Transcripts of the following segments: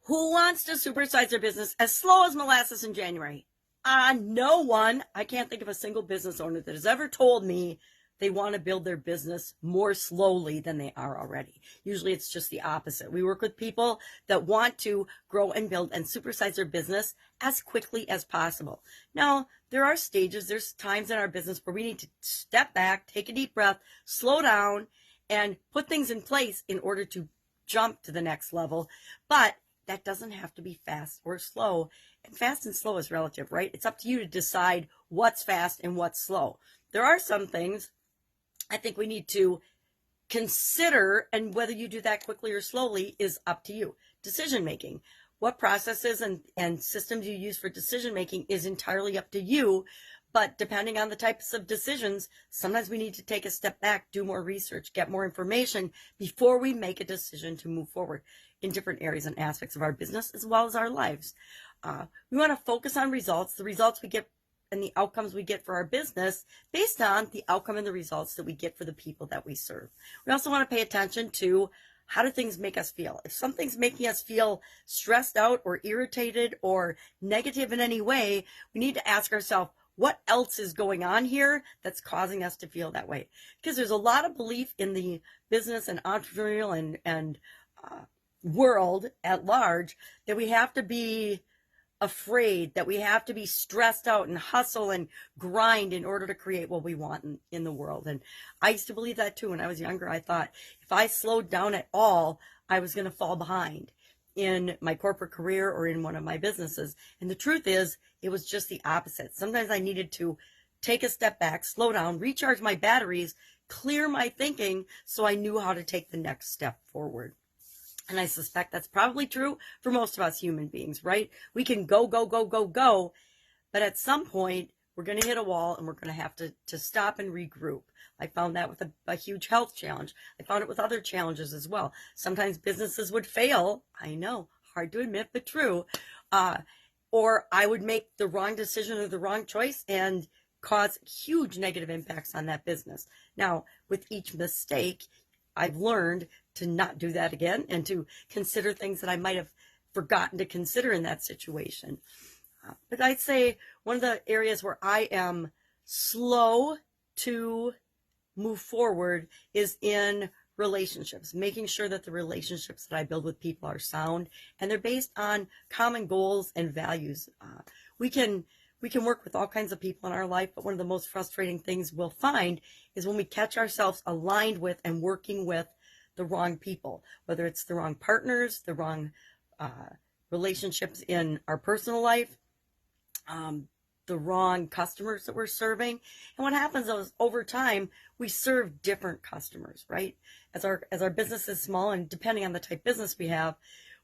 Who wants to supersize their business as slow as molasses in January? No one. I can't think of a single business owner that has ever told me they want to build their business more slowly than they are already. Usually it's just the opposite. We work with people that want to grow and build and supersize their business as quickly as possible. Now, there are stages, there's times in our business where we need to step back, take a deep breath, slow down, and put things in place in order to jump to the next level. But that doesn't have to be fast or slow. And fast and slow is relative, right? It's up to you to decide what's fast and what's slow. There are some things I think we need to consider, and whether you do that quickly or slowly is up to you. Decision making. What processes and systems you use for decision making is entirely up to you. But depending on the types of decisions, sometimes we need to take a step back, do more research, get more information before we make a decision to move forward in different areas and aspects of our business as well as our lives. We want to focus on results, the results we get and the outcomes we get for our business based on the outcome and the results that we get for the people that we serve. We also want to pay attention to how do things make us feel. If something's making us feel stressed out or irritated or negative in any way, we need to ask ourselves, what else is going on here that's causing us to feel that way? Because there's a lot of belief in the business and entrepreneurial and world at large that we have to be afraid, that we have to be stressed out and hustle and grind in order to create what we want in the world. And I used to believe that too when I was younger. I thought if I slowed down at all, I was going to fall behind in my corporate career or in one of my businesses. And the truth is, it was just the opposite. Sometimes I needed to take a step back, slow down, recharge my batteries, clear my thinking so I knew how to take the next step forward. And I suspect that's probably true for most of us human beings, right? We can go, but at some point we're going to hit a wall and we're going to have to stop and regroup. I found that with a huge health challenge. I found it with other challenges as well. Sometimes businesses would fail. I know, hard to admit, but true. Or I would make the wrong decision or the wrong choice and cause huge negative impacts on that business. Now, with each mistake, I've learned to not do that again and to consider things that I might have forgotten to consider in that situation. But I'd say one of the areas where I am slow to move forward is in relationships, making sure that the relationships that I build with people are sound and they're based on common goals and values. We can work with all kinds of people in our life, but one of the most frustrating things we'll find is when we catch ourselves aligned with and working with the wrong people, whether it's the wrong partners, the wrong relationships in our personal life, the wrong customers that we're serving. And what happens is over time, we serve different customers, right? As our business is small and depending on the type of business we have,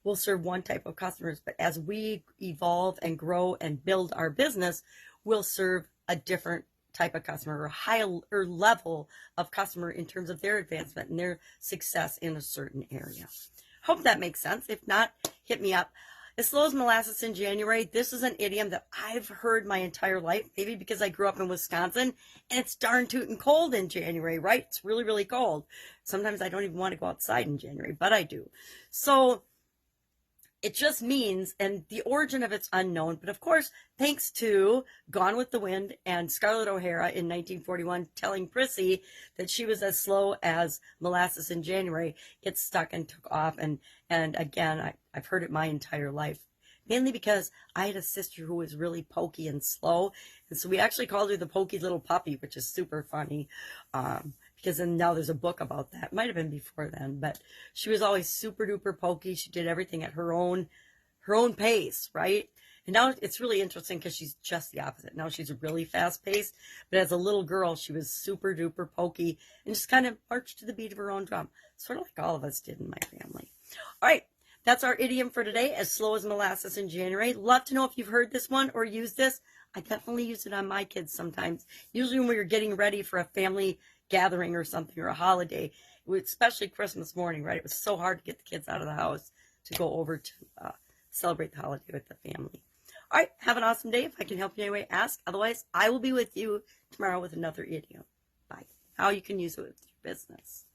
we'll serve one type of customers. But as we evolve and grow and build our business, we'll serve a different type of customer or higher level of customer in terms of their advancement and their success in a certain area. Hope that makes sense. If not, hit me up. As slow as molasses in January, this is an idiom that I've heard my entire life, maybe because I grew up in Wisconsin and it's darn tootin' cold in January, right? It's really, really cold. Sometimes I don't even want to go outside in January, but I do. So it just means, and the origin of it's unknown, but of course, thanks to Gone with the Wind and Scarlett O'Hara in 1941 telling Prissy that she was as slow as molasses in January, it stuck and took off. And again, I've heard it my entire life, mainly because I had a sister who was really pokey and slow. And so we actually called her the pokey little puppy, which is super funny. Because then now there's a book about that. Might have been before then, but she was always super duper pokey. She did everything at her own pace, right? And now it's really interesting because she's just the opposite. Now she's really fast paced, but as a little girl, she was super duper pokey and just kind of marched to the beat of her own drum, sort of like all of us did in my family. All right, that's our idiom for today, as slow as molasses in January. Love to know if you've heard this one or used this. I definitely use it on my kids sometimes, usually when we were getting ready for a family gathering or something or a holiday, especially Christmas morning, right? It was so hard to get the kids out of the house to go over to celebrate the holiday with the family. All right, have an awesome day. If I can help you in any way, ask. Otherwise, I will be with you tomorrow with another idiom. Bye. How you can use it with your business.